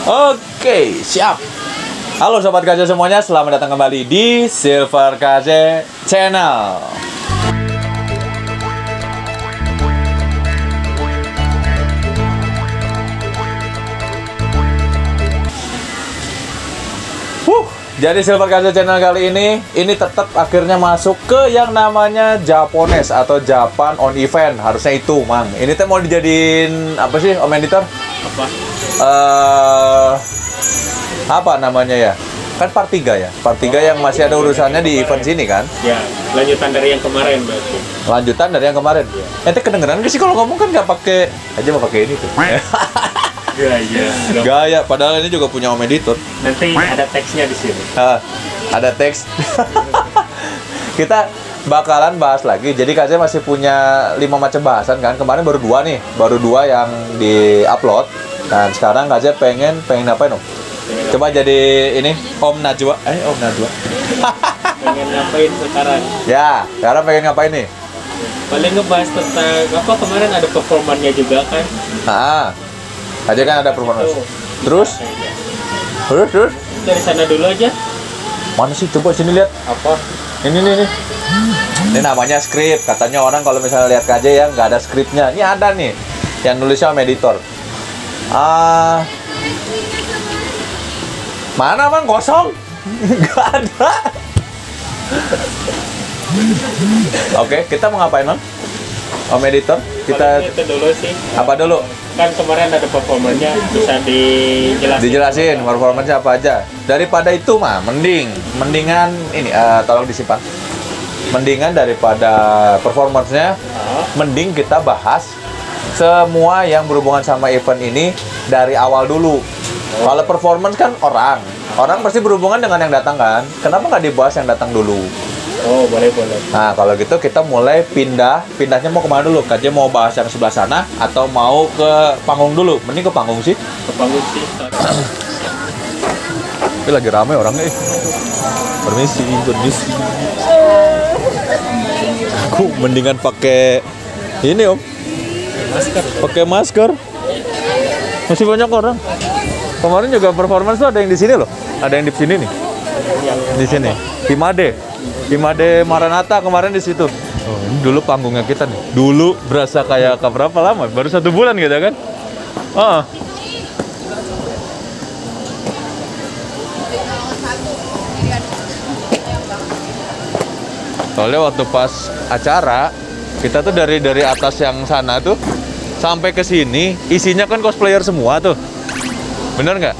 Oke, siap. Halo Sobat KJ semuanya, selamat datang kembali di Silver KJ Channel. Jadi Silver KJ Channel kali ini tetap akhirnya masuk ke yang namanya Japones atau Japan on Event. Harusnya itu, Mang. Ini teh mau dijadiin apa sih, Om Editor? Apa namanya ya? Kan part 3 ya? Part 3 yang masih ada urusannya di event sini kan? Ya, lanjutan dari yang kemarin berarti. Lanjutan dari yang kemarin? Ya. Ente kedengeran gak sih kalau ngomong kan nggak pakai, aja mau pakai ini tuh. Gaya. Gaya, padahal ini juga punya Om Editor. Nanti ada teksnya di sini. Ada teks. Kita bakalan bahas lagi. Jadi KJ masih punya 5 macam bahasan kan? Kemarin baru 2 nih, baru 2 yang di-upload. Dan sekarang KJ pengen ngapain Om? Coba jadi ini Om Najwa. Om Najwa. Pengen ngapain sekarang? Ya, sekarang pengen ngapain nih? Paling ngebahas tentang apa kemarin ada performanya juga kan? KJ kan ada performance. Terus? Dari sana dulu aja. Mana sih? Coba sini lihat. Apa? Ini nih. Ini namanya skrip. Katanya orang kalau misalnya lihat KJ ya nggak ada skripnya. Ini ada nih. Yang nulisnya Om Editor. Mana Bang? Kosong? Nggak ada. Oke, kita mau ngapain Bang? Om Editor, kita itu dulu sih. Apa dulu? Kan kemarin ada performanya, bisa dijelasin performanya apa aja. Daripada itu mah mendingan ini tolong disimpan. Mendingan daripada performance-nya, mending kita bahas semua yang berhubungan sama event ini dari awal dulu. Kalau performance kan orang pasti berhubungan dengan yang datang kan. Kenapa nggak dibahas yang datang dulu? Oh, boleh. Nah, kalau gitu kita mulai pindahnya mau kemana dulu? KJ mau bahas yang sebelah sana atau mau ke panggung dulu? Mending ke panggung sih. Ke panggung sih. Tapi lagi ramai orangnya. Permisi. Aku mendingan pakai ini Om. Pakai masker. Masih banyak orang. Kemarin juga performance tuh ada yang di sini loh. Ada yang di sini nih. Di sini. Himade Maranatha kemarin di situ. Oh, ini dulu panggungnya kita nih. Dulu berasa kayak berapa lama? Baru 1 bulan gitu kan? Soalnya waktu pas acara kita tuh dari atas yang sana tuh sampai ke sini isinya kan cosplayer semua tuh. Bener nggak?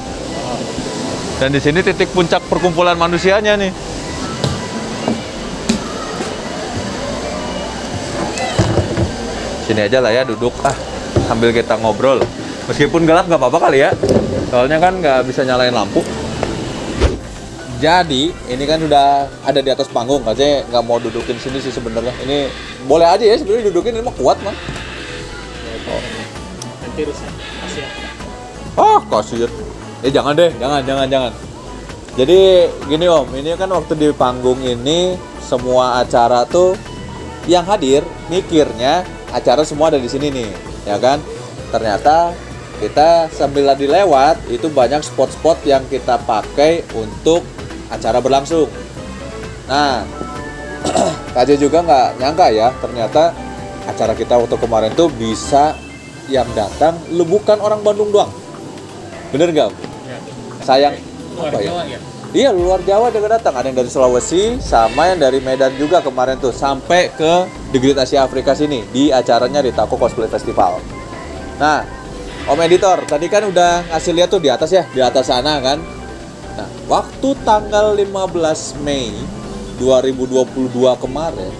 Dan di sini titik puncak perkumpulan manusianya nih. Sini aja lah ya duduk sambil kita ngobrol. Meskipun gelap nggak apa-apa kali ya. Soalnya kan nggak bisa nyalain lampu. Jadi ini kan udah ada di atas panggung. Katanya nggak mau dudukin sini sih sebenarnya. Ini boleh aja ya sebenarnya dudukin, ini mah kuat man. Nanti rusak. Kasihan. Jangan deh, jangan. Jadi gini Om, ini kan waktu di panggung ini semua acara tuh yang hadir mikirnya acara semua ada di sini nih, ya kan? Ternyata kita sambil lagi lewat itu banyak spot-spot yang kita pakai untuk acara berlangsung. Nah, KJ juga nggak nyangka ya, ternyata acara kita waktu kemarin tuh bisa yang datang lu bukan orang Bandung doang. Bener nggak? Ya. Sayang luar Jawa ya? Iya, luar Jawa juga datang. Ada yang dari Sulawesi sama yang dari Medan juga kemarin tuh sampai ke The Great Asia Afrika sini di acaranya di Tako Cosplay Festival. Nah, Om Editor tadi kan udah ngasih lihat tuh di atas ya, di atas sana kan. Nah, waktu tanggal 15 Mei 2022 kemarin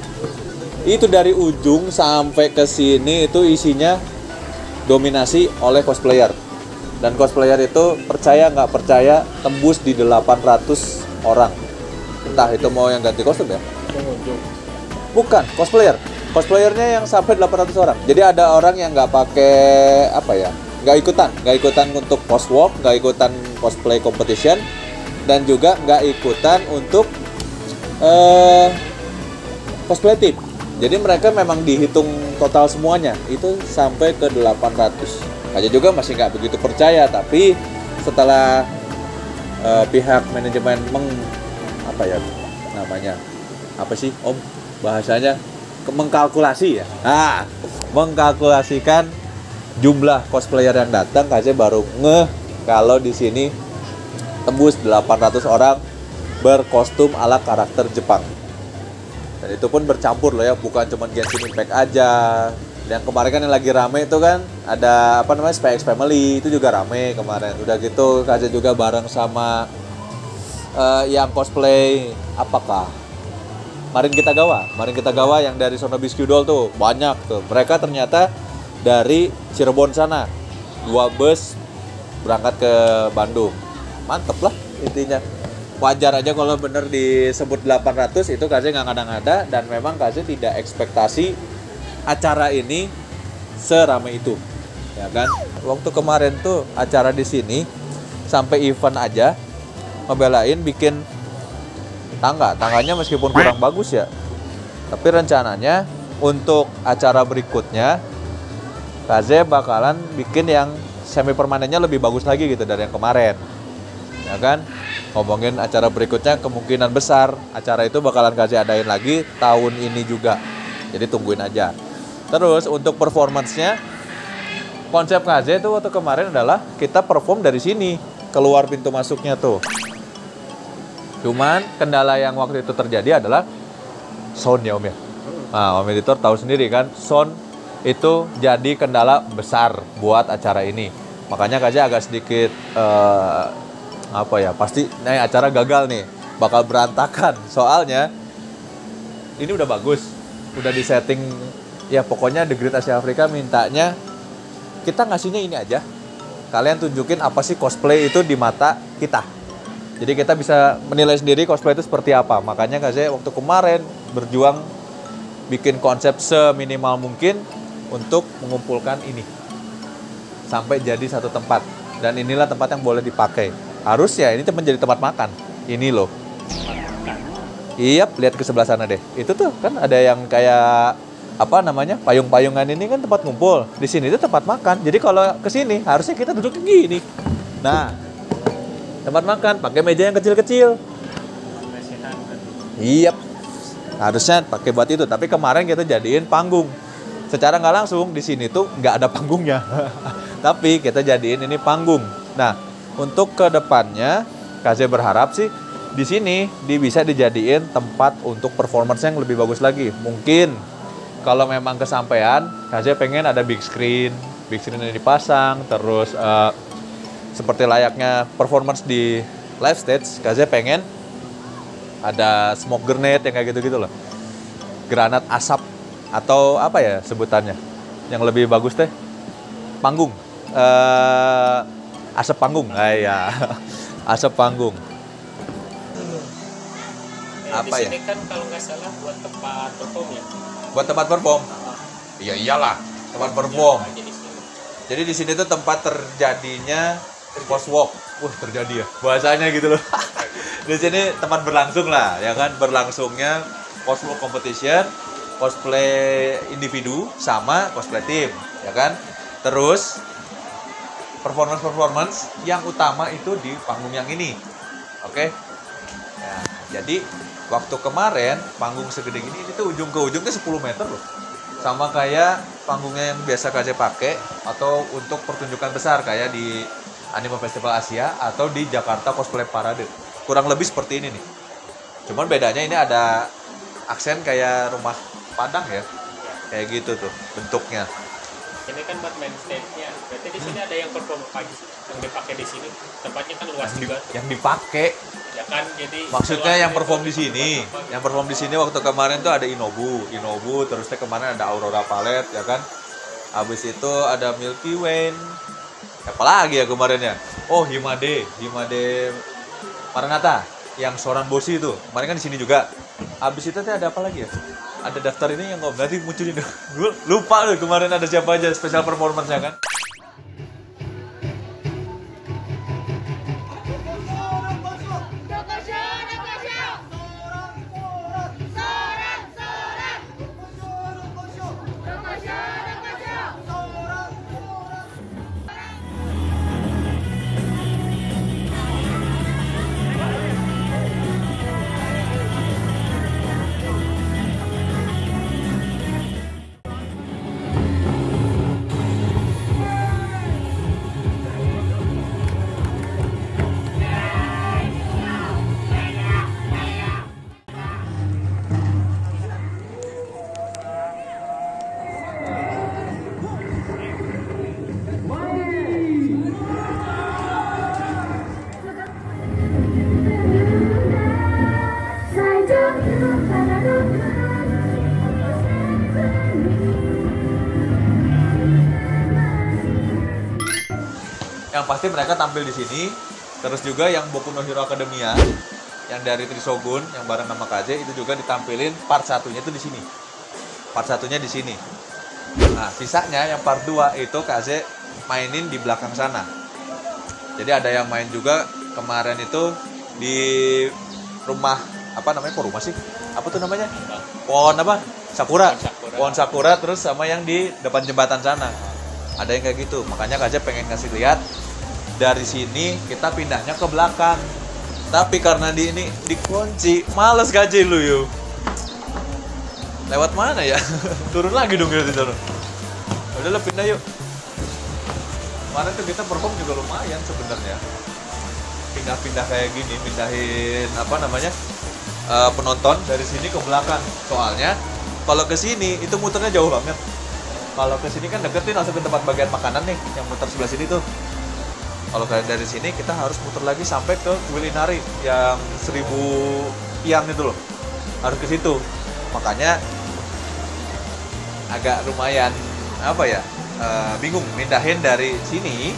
itu dari ujung sampai ke sini itu isinya dominasi oleh cosplayer. Dan cosplayer itu percaya nggak percaya tembus di 800 orang. Entah itu mau yang ganti kostum ya? Bukan, cosplayer. Cosplayernya yang sampai 800 orang. Jadi ada orang yang nggak pakai nggak ikutan untuk post walk, nggak ikutan cosplay competition, dan juga nggak ikutan untuk cosplay team. Jadi mereka memang dihitung total semuanya itu sampai ke 800. Aja juga masih nggak begitu percaya, tapi setelah pihak manajemen apa ya namanya, apa sih Om bahasanya, mengkalkulasi ya, mengkalkulasikan jumlah cosplayer yang datang, KZ baru ngeh kalau di sini tembus 800 orang berkostum ala karakter Jepang. Dan itu pun bercampur loh ya, bukan cuma Genshin Impact aja. Yang kemarin kan yang lagi rame itu kan ada apa namanya, SPX Family, itu juga rame kemarin. Udah gitu KZ juga bareng sama yang cosplay apakah? Marin Kitagawa yang dari Sonobi Skudol tuh banyak tuh. Mereka ternyata dari Cirebon sana. 2 bus berangkat ke Bandung. Mantep lah intinya. Wajar aja kalau bener disebut 800, itu KZ nggak ngada-ngada, dan memang KZ tidak ekspektasi acara ini seramai itu, ya kan? Waktu kemarin tuh acara di sini sampai event aja ngebelain bikin tangganya meskipun kurang bagus ya, tapi rencananya untuk acara berikutnya KZ bakalan bikin yang semi permanennya lebih bagus lagi gitu dari yang kemarin, ya kan? Ngomongin acara berikutnya, kemungkinan besar acara itu bakalan KZ adain lagi tahun ini juga, jadi tungguin aja. Terus untuk performance-nya, konsep KZ itu waktu kemarin adalah kita perform dari sini, keluar pintu masuknya tuh. Cuman kendala yang waktu itu terjadi adalah sound ya Om ya. Nah, Om Editor tahu sendiri kan, sound itu jadi kendala besar buat acara ini. Makanya KZ agak sedikit pasti acara gagal nih, bakal berantakan. Soalnya ini udah bagus, udah disetting. Ya pokoknya The Great Asia Afrika mintanya kita ngasihnya ini aja. Kalian tunjukin apa sih cosplay itu di mata kita. Jadi kita bisa menilai sendiri cosplay itu seperti apa. Makanya KZ waktu kemarin berjuang bikin konsep seminimal mungkin untuk mengumpulkan ini sampai jadi satu tempat. Dan inilah tempat yang boleh dipakai. Harusnya ini menjadi tempat makan. Ini loh. Iya, lihat ke sebelah sana deh. Itu tuh kan ada yang kayak apa namanya, payung-payungan, ini kan tempat ngumpul. Di sini itu tempat makan. Jadi kalau ke sini harusnya kita duduk gini. Nah, tempat makan pakai meja yang kecil-kecil. Iya, harusnya pakai buat itu. Tapi kemarin kita jadiin panggung. Secara nggak langsung di sini tuh nggak ada panggungnya. Tapi kita jadiin ini panggung. Nah, untuk kedepannya KZ berharap sih di sini bisa dijadiin tempat untuk performance yang lebih bagus lagi. Mungkin kalau memang kesampaian, KZ pengen ada big screen ini dipasang, terus seperti layaknya performance di live stage, KZ pengen ada smoke grenade yang kayak gitu-gitu loh. Granat asap atau apa ya sebutannya? Yang lebih bagus teh panggung. Asap panggung. Ya. Asap panggung. Apa di sini ya? Kan kalau nggak salah buat tempat perform ya. Buat tempat perform. Iya iyalah, tempat perform. Jadi di sini tuh tempat terjadinya post walk. Terjadi ya. Bahasanya gitu loh. Di sini tempat berlangsung lah, ya kan? Berlangsungnya post walk competition, cosplay individu sama cosplay team, ya kan? Terus performance yang utama itu di panggung yang ini. Oke? Nah, jadi waktu kemarin panggung segede gini itu ujung ke ujungnya 10 meter loh. Sama kayak panggungnya yang biasa KZ pakai atau untuk pertunjukan besar kayak di Anime Festival Asia atau di Jakarta Cosplay Parade. Kurang lebih seperti ini nih. Cuman bedanya ini ada aksen kayak rumah Padang ya. Kayak gitu tuh bentuknya. Ini kan buat main stage-nya. Berarti di sini ada yang perform pagi yang dipakai di sini. Tempatnya kan luas juga. Yang dipakai. Ya kan, jadi maksudnya yang perform di sini. Yang perform di sini waktu kemarin tuh ada Inobu, terus kemarin ada Aurora Palette, ya kan? Habis itu ada Milky Way. Apalagi ya kemarin ya? Oh, Himade Maranatha yang Soran Boshi itu. Kemarin kan di sini juga. Habis itu ada apa lagi ya? Ada daftar ini yang nanti munculin. Gue lupa loh kemarin ada siapa aja special performance-nya kan. yang pasti mereka tampil di sini. Terus juga yang Boku no Hero Academia yang dari Trisogun yang bareng sama KJ itu juga ditampilin part satunya itu di sini. Part satunya di sini. Nah, sisanya yang part 2 itu KJ mainin di belakang sana. Jadi ada yang main juga kemarin itu di rumah apa namanya? Kok rumah sih? Apa tuh namanya? Pohon apa? Sakura. Pohon Sakura terus sama yang di depan jembatan sana. Ada yang kayak gitu. Makanya KJ pengen ngasih lihat dari sini kita pindahnya ke belakang. Tapi karena di ini dikunci, males KJ lu yuk. Lewat mana ya? Turun lagi dong dari sana. Udah lah pindah yuk. Kemarin tuh kita perform juga lumayan sebenarnya. Pindah-pindah kayak gini, pindahin apa namanya penonton dari sini ke belakang. Soalnya kalau ke sini itu muternya jauh banget. Kalau ke sini kan deketin langsung ke tempat bagian makanan nih, yang muter sebelah sini tuh. Kalau dari sini kita harus muter lagi sampai ke Wilinari yang 1000 pian itu loh. Harus ke situ. Makanya agak lumayan apa ya? Bingung mindahin dari sini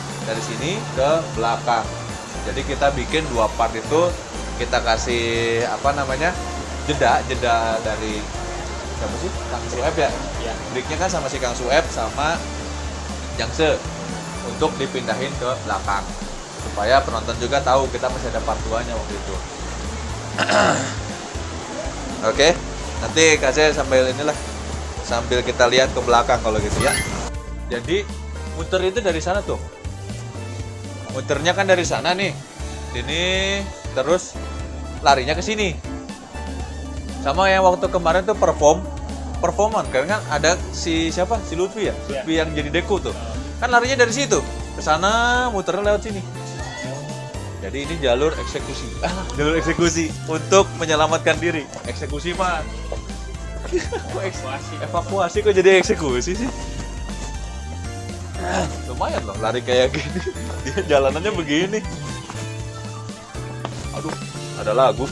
ke belakang. Jadi kita bikin 2 part itu, kita kasih apa namanya? jeda dari siapa sih? Kang Sueb ya? Iya. Breaknya kan sama si Kang Sueb sama Jangse untuk dipindahin ke belakang supaya penonton juga tahu kita masih ada part 2-nya waktu itu. Oke, nanti kasih sambil kita lihat ke belakang kalau gitu ya. Jadi muter itu dari sana tuh. Muternya kan dari sana nih. Ini terus larinya ke sini. Sama yang waktu kemarin tuh performan karena kan ada si siapa? Si Lutfi ya? Lutfi yang jadi Deku tuh. Kan larinya dari situ ke sana, muternya lewat sini. Jadi ini jalur eksekusi. Jalur eksekusi untuk menyelamatkan diri. Eksekusi mah. Evakuasi kok jadi eksekusi sih? Lumayan loh lari kayak gini. Dia jalanannya begini. Aduh, ada lagu.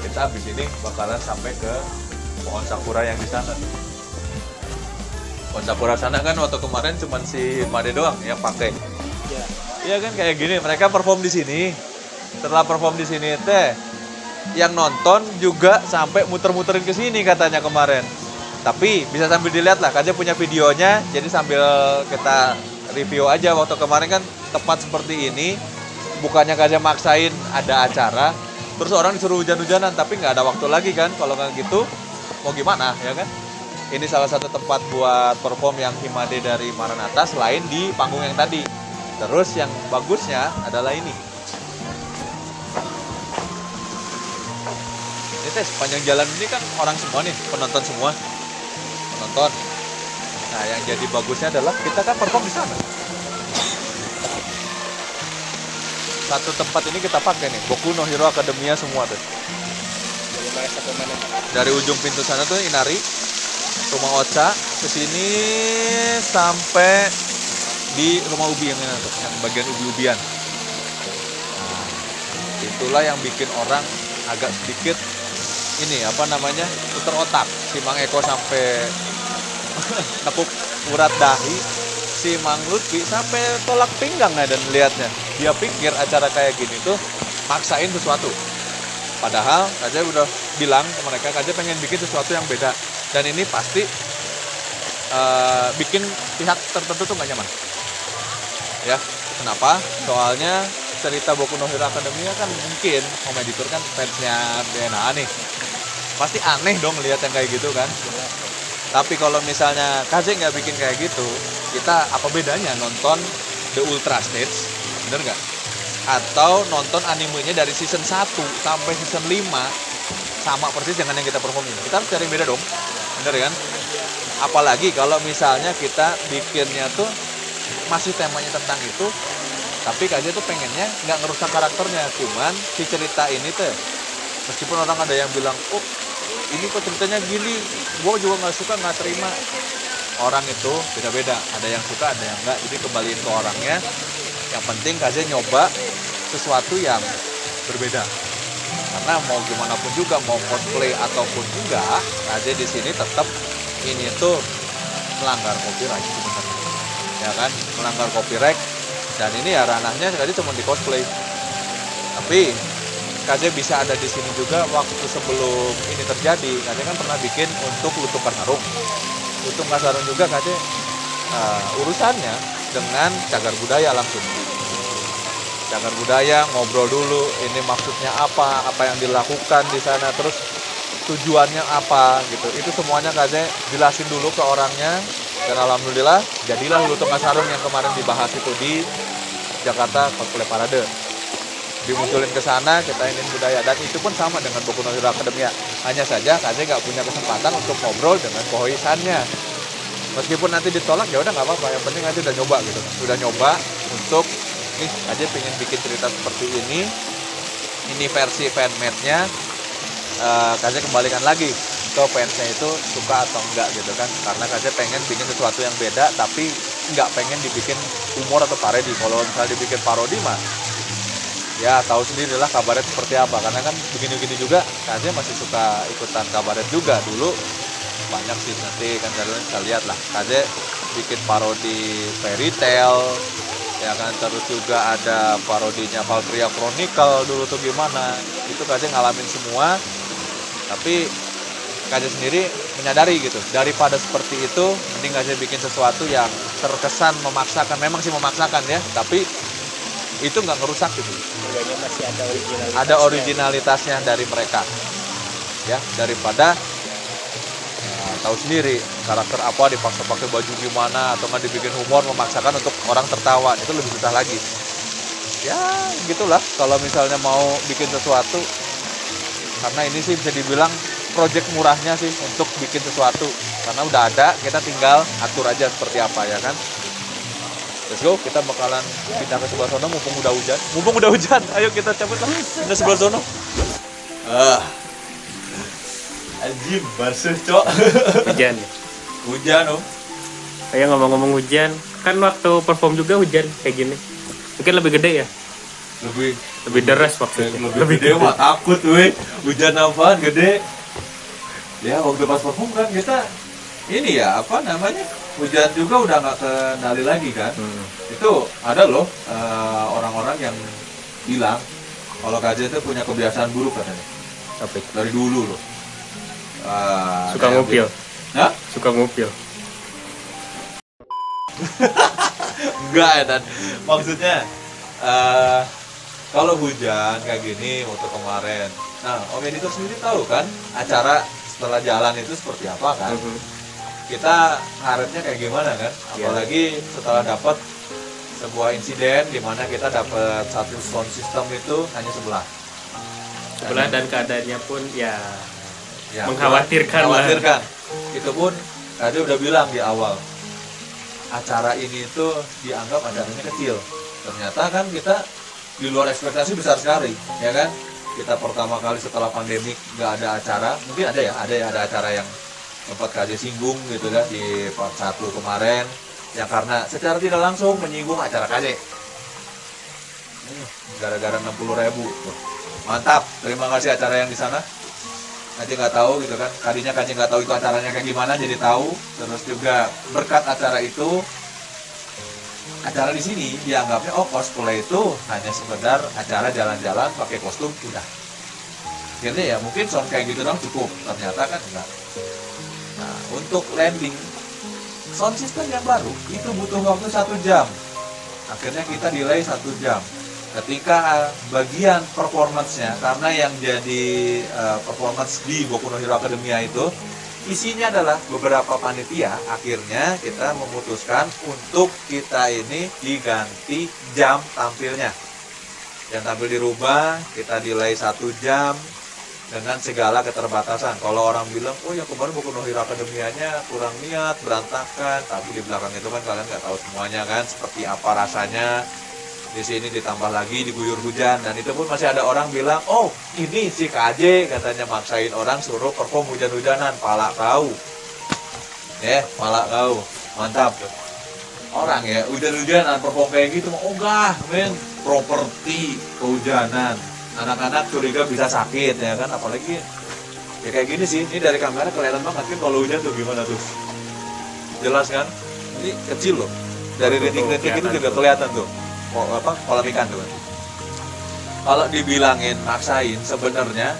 Kita habis ini bakalan sampai ke pohon sakura yang di sana. Pohon sakura sana kan waktu kemarin cuma si Made doang yang pakai. Iya kan kayak gini, mereka perform di sini. Setelah perform di sini teh, yang nonton juga sampai muter-muterin ke sini katanya kemarin. Tapi bisa sambil dilihat lah, KJ punya videonya. Jadi sambil kita review aja waktu kemarin kan tepat seperti ini. Bukannya KJ maksain ada acara, terus orang disuruh hujan-hujanan, tapi nggak ada waktu lagi kan. Kalau nggak gitu, mau gimana ya kan? Ini salah satu tempat buat perform yang Himade dari Maranatha selain di panggung yang tadi. Terus yang bagusnya adalah ini. Ini teh sepanjang jalan ini kan orang semua nih, penonton semua. Penonton. Nah, yang jadi bagusnya adalah kita kan perform di sana. Satu tempat ini kita pakai nih, Boku no Hero Academia semua tuh. Dari ujung pintu sana tuh Inari, rumah Ocha, ke sini sampai di rumah Ubi yang ini tuh, yang bagian ubi-ubian. Nah, itulah yang bikin orang agak sedikit ini apa namanya putar otak. Si Mang Eko sampai nekuk urat dahi, si Mang Lutfi sampai tolak pinggang dan lihatnya. Dia pikir acara kayak gini tuh maksain sesuatu. Padahal KJ udah bilang ke mereka, KJ pengen bikin sesuatu yang beda. Dan ini pasti bikin pihak tertentu tuh gak nyaman. Ya, kenapa? Soalnya cerita Boku no Hero Academia kan mungkin Om Editor kan fansnya BNA nih. Pasti aneh dong lihat yang kayak gitu kan. Tapi kalau misalnya KJ nggak bikin kayak gitu, kita apa bedanya nonton The Ultra Stage, bener nggak? Atau nonton animenya dari season 1 sampai season 5 sama persis dengan yang kita perform ini. Kita harus cari yang beda dong, bener kan? Apalagi kalau misalnya kita bikinnya tuh masih temanya tentang itu, tapi KJ tuh pengennya nggak ngerusak karakternya, cuman si cerita ini tuh meskipun orang ada yang bilang, oh ini kok ceritanya gini, gue juga nggak suka, nggak terima. Orang itu beda-beda, ada yang suka, ada yang enggak, jadi kembaliin ke orangnya. Yang penting KJ nyoba sesuatu yang berbeda, karena mau gimana pun juga, mau cosplay ataupun enggak, KJ di sini tetap ini tuh melanggar copyright sebenarnya, ya kan, melanggar copyright. Dan ini ya ranahnya tadi cuma di cosplay. Tapi KJ bisa ada di sini juga waktu sebelum ini terjadi. KJ kan pernah bikin untuk Lutung Kasarung. Lutung Kasarung juga KJ urusannya dengan cagar budaya langsung. Cagar budaya, ngobrol dulu, ini maksudnya apa yang dilakukan di sana, terus tujuannya apa gitu. Itu semuanya KJ jelasin dulu ke orangnya. Dan alhamdulillah jadilah Lutung Kasarung yang kemarin dibahas itu di Jakarta Cosplay Parade. Dimunculin ke sana, kita ingin budaya, dan itu pun sama dengan Boku no Hero Academia. Hanya saja KJ nggak punya kesempatan untuk ngobrol dengan Kohoisannya. Meskipun nanti ditolak ya udah nggak apa-apa, yang penting KJ udah nyoba gitu. Udah nyoba untuk nih KJ pengen bikin cerita seperti ini versi fanmade-nya. KJ kembalikan lagi ke fansnya itu suka atau enggak gitu kan, karena KJ pengen bikin sesuatu yang beda tapi nggak pengen dibikin humor atau parodi. Kalau misalnya dibikin parodi mah ya tahu sendiri lah kabaret seperti apa, karena kan begini-begini juga KJ masih suka ikutan kabaret juga dulu banyak sih. Nanti kan kalian bisa lihat lah KJ bikin parodi fairy tale ya kan, terus juga ada parodinya Valkyria Chronicle dulu tuh gimana, itu KJ ngalamin semua. Tapi KJ sendiri menyadari gitu, daripada seperti itu mending KJ bikin sesuatu yang terkesan memaksakan. Memang sih memaksakan ya, tapi itu nggak ngerusak gitu. Masih ada originalitasnya. Ada originalitasnya dari mereka, ya, daripada tahu sendiri karakter apa dipaksa pakai baju gimana atau nggak dibikin humor memaksakan untuk orang tertawa, itu lebih susah lagi. Ya gitulah kalau misalnya mau bikin sesuatu, karena ini sih bisa dibilang project murahnya sih untuk bikin sesuatu, karena udah ada, kita tinggal atur aja seperti apa ya kan. Let's go, kita bakalan pindah ke sebelah sono mumpung udah hujan. Ayo kita cabut lah, pindah sebelah sono. Anjing, basuh cok. Hujan. Hujan oh. Ayo ngomong-ngomong hujan, kan waktu perform juga hujan kayak gini. Mungkin lebih gede ya? Lebih deras maksudnya. Lebih gede mah takut weh. Hujan apaan gede? Ya waktu pas perform kan kita ini ya apa namanya, hujan juga udah nggak kendali lagi kan. Itu ada loh orang-orang yang bilang kalau KJ itu punya kebiasaan buruk katanya. Tapi dari dulu loh. suka ngupil. Hah? Suka ngupil. Enggak ya, dan maksudnya kalau hujan kayak gini waktu kemarin. Nah, Om Editor sendiri tahu kan acara setelah jalan itu seperti apa kan? Kita harapnya kayak gimana kan? Apalagi setelah dapat sebuah insiden di mana kita dapat satu sound system itu hanya sebelah Dan keadaannya pun ya mengkhawatirkan. Itu pun tadi udah bilang di awal, acara ini itu dianggap acaranya kecil. Ternyata kan kita di luar ekspektasi besar sekali, ya kan? Kita pertama kali setelah pandemik nggak ada acara, mungkin ada acara yang sempat KJ singgung gitu kan di part 1 kemarin, yang karena secara tidak langsung menyinggung acara KJ. Gara-gara 60.000, mantap. Terima kasih acara yang di sana. KJ nggak tahu gitu kan, tadinya KJ nggak tahu itu acaranya kayak gimana, jadi tahu. Terus juga berkat acara itu, acara di sini dianggapnya cosplay itu hanya sekedar acara jalan-jalan pakai kostum udah. Akhirnya ya mungkin sound kayak gitu dong cukup. Ternyata kan enggak. Nah, untuk landing sound system yang baru itu butuh waktu 1 jam. Akhirnya kita delay 1 jam. Ketika bagian performance-nya, karena yang jadi performance di Boku no Hero Academia itu isinya adalah beberapa panitia, akhirnya kita memutuskan untuk kita ini diganti jam tampilnya. Yang tampil dirubah, kita delay 1 jam dengan segala keterbatasan. Kalau orang bilang, oh ya kemarin Boku no Hero Academia-nya kurang niat, berantakan, tapi di belakang itu kan kalian nggak tahu semuanya kan, seperti apa rasanya. Di sini ditambah lagi diguyur hujan, dan itu pun masih ada orang bilang, oh ini si KJ katanya maksain orang suruh perform hujan-hujanan. Pala kau pala kau mantap. Orang ya hujan-hujanan perform kayak gitu, oh enggak men, properti kehujanan, anak-anak curiga bisa sakit ya kan. Apalagi ya kayak gini sih, ini dari kamera kelihatan banget kan kalau hujan tuh gimana tuh. jelas kan? Ini kecil loh. Dari rintik-rintik itu juga kelihatan tuh. Kolam ikan tuh. Kalau dibilangin maksain, sebenarnya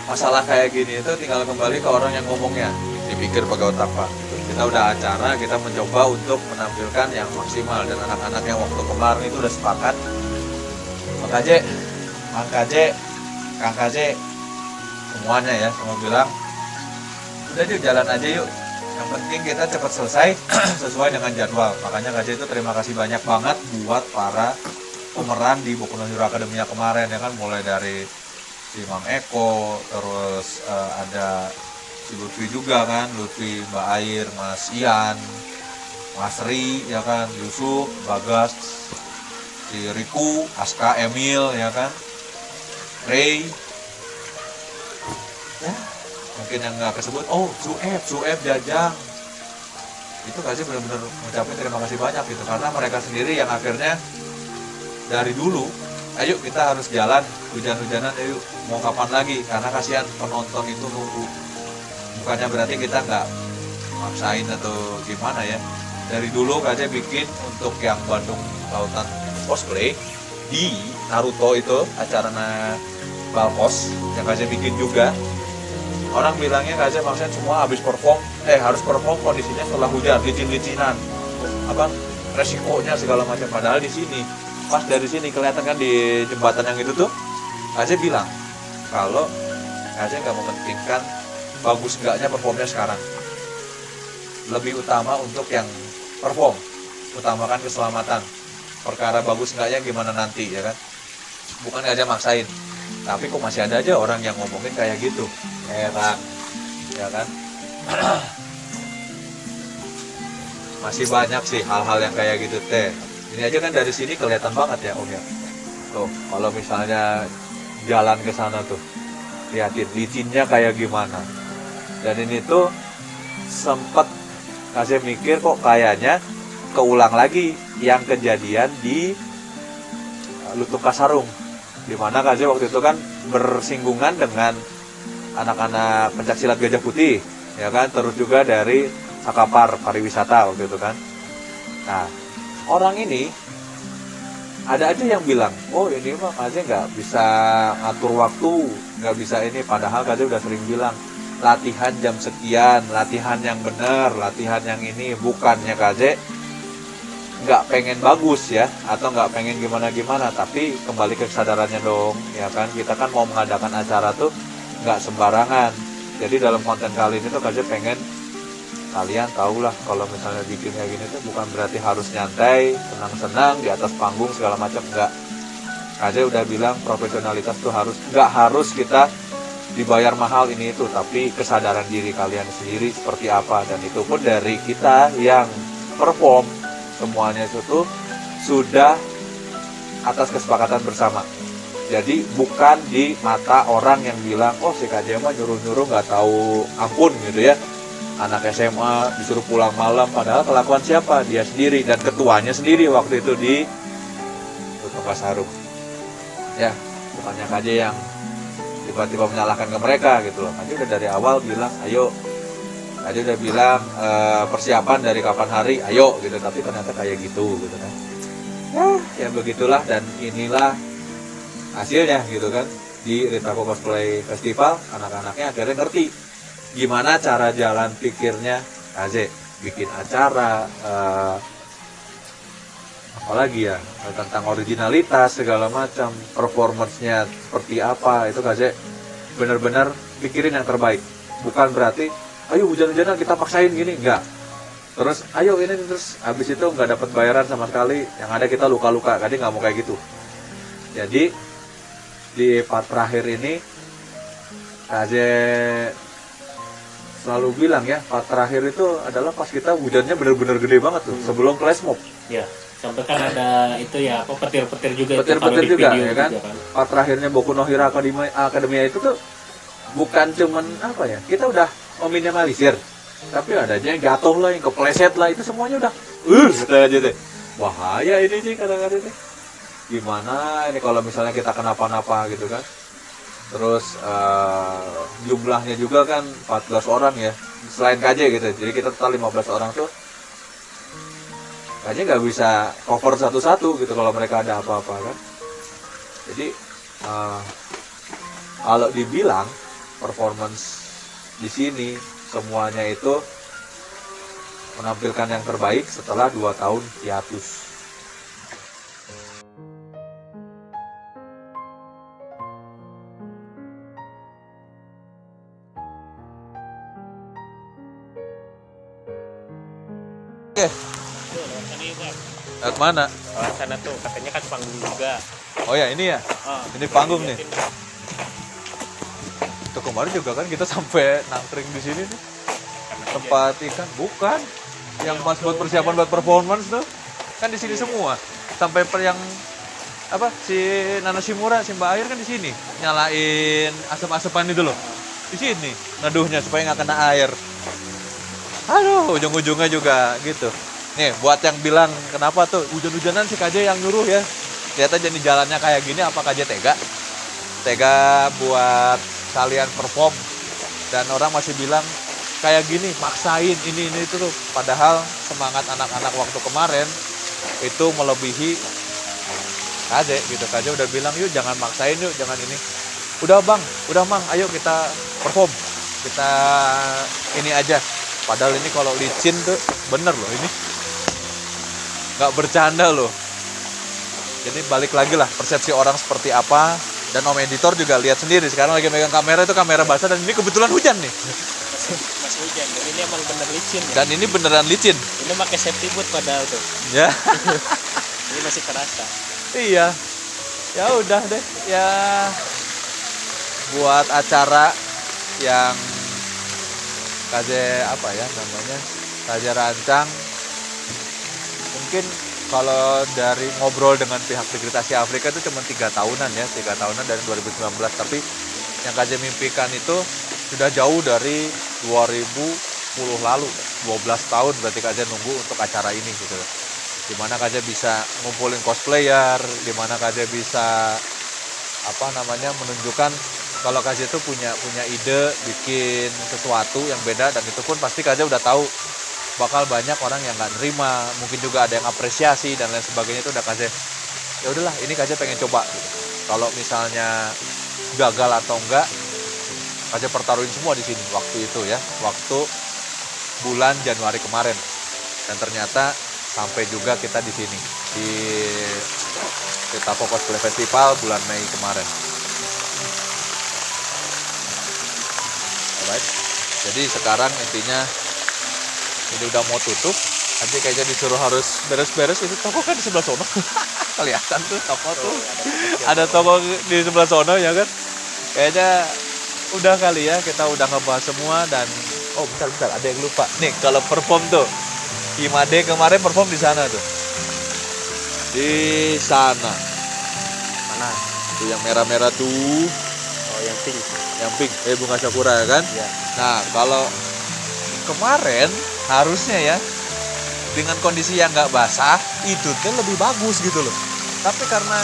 masalah kayak gini itu tinggal kembali ke orang yang ngomongnya. Dipikir pakai otak, Pak. Kita udah acara, kita mencoba untuk menampilkan yang maksimal, dan anak-anak yang waktu kemarin itu udah sepakat. Kang KJ, semuanya ya, semua bilang udah yuk jalan aja yuk. Yang penting kita cepat selesai sesuai dengan jadwal. Makanya KJ itu terima kasih banyak banget buat para pemeran di Boku no Hero Academia kemarin ya kan, mulai dari si Mang Eko, terus ada si Lutfi juga kan, Lutfi, Mbak Air, Mas Ian, Mas Ri ya kan, Yusuf, Bagas, si Riku, Aska, Emil ya kan, Ray ya, mungkin yang nggak kesebut, oh Sueb, Jajang, itu kasih benar-benar mengucapkan terima kasih banyak gitu, karena mereka sendiri yang akhirnya dari dulu, ayo kita harus jalan, hujan-hujanan, ayo mau kapan lagi, karena kasihan penonton itu nunggu. Bukannya berarti kita nggak maksain atau gimana ya, dari dulu KJ bikin untuk yang Bandung Lautan Cosplay di Naruto itu acaranya Balkos yang KJ bikin juga. Orang bilangnya KJ maksain semua habis harus perform kondisinya setelah hujan, licin-licinan, resikonya segala macam. Padahal di sini pas dari sini kelihatan kan di jembatan yang itu tuh, KJ bilang kalau KJ nggak mementingkan bagus enggaknya performnya sekarang, lebih utama untuk yang perform, utamakan keselamatan. Perkara bagus enggaknya gimana nanti ya kan, bukan KJ maksain. Tapi kok masih ada aja orang yang ngomongin kayak gitu, heran ya kan. Masih banyak sih hal-hal yang kayak gitu teh. Ini aja kan dari sini kelihatan banget ya Om ya. Tuh, kalau misalnya jalan ke sana tuh, lihatin licinnya kayak gimana. Dan ini tuh sempet kasih mikir kok kayaknya keulang lagi yang kejadian di Lutung Kasarung, dimana KJ waktu itu kan bersinggungan dengan anak-anak pencaksilat Gajah Putih ya kan, terus juga dari Sakapar pariwisata waktu itu kan. Nah, orang ini ada aja yang bilang, oh ini mah KJ nggak bisa ngatur waktu, nggak bisa ini, padahal KJ udah sering bilang latihan jam sekian, latihan yang benar, latihan yang ini. Bukannya KJ nggak pengen bagus ya, atau nggak pengen gimana-gimana, tapi kembali ke kesadarannya dong ya kan. Kita kan mau mengadakan acara tuh nggak sembarangan. Jadi dalam konten kali ini tuh KJ pengen kalian tahulah kalau misalnya bikin kayak gini tuh bukan berarti harus nyantai, senang-senang di atas panggung segala macam, enggak. KJ udah bilang profesionalitas tuh nggak harus kita dibayar mahal ini itu, tapi kesadaran diri kalian sendiri seperti apa, dan itu pun dari kita yang perform semuanya itu tuh sudah atas kesepakatan bersama. Jadi bukan di mata orang yang bilang, oh si KJ mah nyuruh-nyuruh nggak tahu ampun gitu ya, anak SMA disuruh pulang malam, padahal kelakuan siapa? Dia sendiri dan ketuanya sendiri waktu itu di Lutung Kasarung ya, bukannya KJ yang tiba-tiba menyalahkan ke mereka gitu loh. KJ udah dari awal bilang ayo, KJ udah bilang persiapan dari kapan hari ayo gitu, tapi ternyata kayak gitu kan ya begitulah. Dan inilah hasilnya gitu kan, di Ritako Cosplay Festival anak-anaknya akhirnya ngerti gimana cara jalan pikirnya KJ bikin acara, apalagi ya tentang originalitas segala macam, performance-nya seperti apa, itu KJ benar-benar pikirin yang terbaik. Bukan berarti ayo hujan-hujanan kita paksain gini, enggak. Terus ayo ini, terus habis itu nggak dapat bayaran sama sekali, yang ada kita luka-luka. KJ nggak mau kayak gitu. Jadi di part terakhir ini KJ selalu bilang ya, part terakhir itu adalah pas kita hujannya benar-benar gede banget tuh, sebelum flash mob. Ya, sampai kan ada itu ya, apa petir-petir juga. Petir-petir juga ya kan. Part terakhirnya Boku no Hero Academia itu tuh bukan cuman apa ya, kita udah meminimalisir, tapi ada aja yang jatuh lah, yang kepleset lah, itu semuanya udah aja deh. Bahaya ini sih kadang-kadang ini. Gimana ini kalau misalnya kita kenapa-napa gitu kan. Terus jumlahnya juga kan 14 orang ya, selain KJ gitu. Jadi kita total 15 orang tuh kayaknya nggak bisa cover satu-satu gitu kalau mereka ada apa-apa kan. Jadi kalau dibilang performance di sini semuanya itu menampilkan yang terbaik setelah 2 tahun hiatus. Oke. Lewat mana? Oh, sana tuh katanya kan panggung juga. Oh ya ini ya. Ini panggung nih. Tuh kemarin juga kan kita sampai nangkring di sini nih. Tempat ikan bukan yang pas buat persiapan buat performance tuh kan di sini semua. Sampai yang apa si Nano Shimura, si Mbak Air kan di sini nyalain asap-asapan itu loh. Di sini neduhnya supaya nggak kena air. Aduh, ujung-ujungnya juga gitu. Nih, buat yang bilang kenapa tuh hujan-hujanan si KJ yang nyuruh ya. Lihat aja nih jalannya kayak gini, apa KJ tega? Tega buat kalian perform. Dan orang masih bilang kayak gini, maksain ini itu tuh. Padahal semangat anak-anak waktu kemarin itu melebihi KJ gitu. KJ udah bilang, yuk jangan maksain yuk, jangan ini. Udah bang, udah mang, ayo kita perform. Kita ini aja. Padahal ini kalau licin tuh bener loh ini. Nggak bercanda loh. Jadi balik lagi lah persepsi orang seperti apa. Dan Om Editor juga lihat sendiri. Sekarang lagi megang kamera itu kamera basah. Dan ini kebetulan hujan nih. Masih hujan. Dan ini emang bener licin ya. Dan ini beneran licin. Ini pakai safety boot padahal tuh. Ya. Ini masih kerasa. Iya. Ya udah deh. Ya buat acara yang KJ apa ya namanya, KJ rancang, mungkin kalau dari ngobrol dengan pihak Degree Asia Afrika itu cuma 3 tahunan ya, 3 tahunan dari 2019, tapi yang KJ mimpikan itu sudah jauh dari 2010 lalu, 12 tahun berarti KJ nunggu untuk acara ini gitu. Dimana KJ bisa ngumpulin cosplayer, dimana KJ bisa apa namanya menunjukkan kalau KJ itu punya ide bikin sesuatu yang beda, dan itu pun pasti KJ udah tahu bakal banyak orang yang nggak nerima, mungkin juga ada yang apresiasi dan lain sebagainya. Itu udah KJ ya udahlah, ini KJ pengen coba gitu. Kalau misalnya gagal atau enggak, KJ pertaruhin semua di sini waktu itu ya, waktu bulan Januari kemarin, dan ternyata sampai juga kita di sini di Tako Cosplay Festival bulan Mei kemarin. Alright. Jadi sekarang intinya ini udah mau tutup, nanti kayaknya disuruh harus beres-beres. Itu toko kan di sebelah sono. Kelihatan tuh toko tuh. Ada toko di sebelah sono ya kan. Kayaknya udah kali ya, kita udah ngebahas semua. Dan oh bentar ada yang lupa. Nih kalau perform tuh Imade kemarin perform di sana tuh. Di sana. Mana? Tuh yang merah-merah tuh. Oh yang pink. Yang pink, bunga sakura ya kan? Ya. Nah, kalau kemarin harusnya ya dengan kondisi yang nggak basah, itu tuh lebih bagus gitu loh. Tapi karena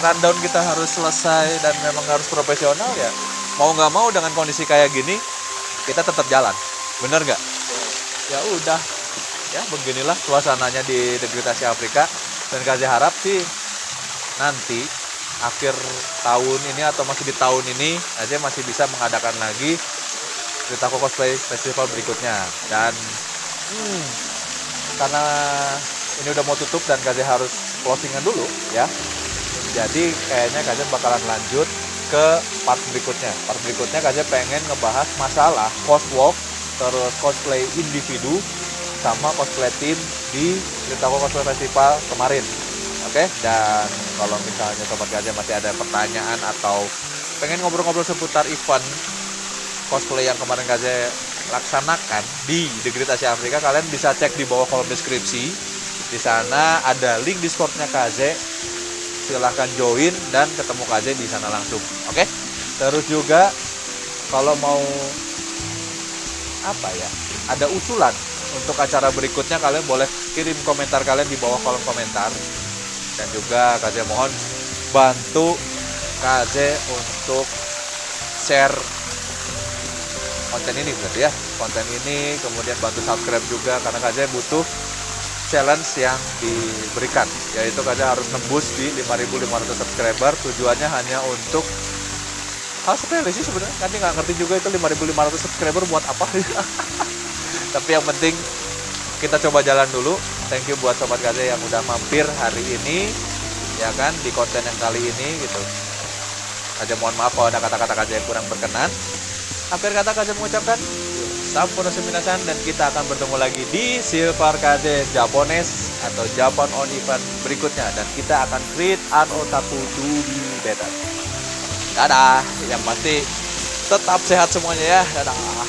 rundown kita harus selesai dan memang harus profesional ya, mau nggak mau dengan kondisi kayak gini, kita tetap jalan. Bener nggak? Ya udah, ya beginilah suasananya di Degree Asia Afrika. Dan KJ harap sih nanti akhir tahun ini atau masih di tahun ini aja masih bisa mengadakan lagi di Tako Cosplay Festival berikutnya. Dan karena ini udah mau tutup dan KJ harus closingan dulu ya, jadi kayaknya KJ bakalan lanjut ke part berikutnya. Part berikutnya KJ pengen ngebahas masalah coswalk, terus cosplay individu sama cosplay team di Tako Cosplay Festival kemarin. Oke, dan kalau misalnya Sobat KJ masih ada pertanyaan atau pengen ngobrol-ngobrol seputar event cosplay yang kemarin KJ laksanakan di Degree Asia Afrika, kalian bisa cek di bawah kolom deskripsi. Di sana ada link Discord-nya KJ. Silahkan join dan ketemu KJ di sana langsung. Oke? Terus juga kalau mau apa ya? Ada usulan untuk acara berikutnya, kalian boleh kirim komentar kalian di bawah kolom komentar. Dan juga KJ mohon bantu KJ untuk share konten ini berarti ya, konten ini, kemudian bantu subscribe juga karena KJ butuh challenge yang diberikan, yaitu kalian harus nembus di 5.500 subscriber. Tujuannya hanya untuk hal sepele sih sebenarnya, kan nggak ngerti juga itu 5.500 subscriber buat apa. Tapi yang penting kita coba jalan dulu. Thank you buat Sobat KJ yang udah mampir hari ini, ya kan, di konten yang kali ini gitu. KJ mohon maaf kalau ada kata-kata KJ yang kurang berkenan. Akhir kata KJ mengucapkan sampurasun minasan, dan kita akan bertemu lagi di Silver KJ Japanese atau Japan on event berikutnya, dan kita akan create an otaku to be better. Dadah, yang pasti tetap sehat semuanya ya. Dadah.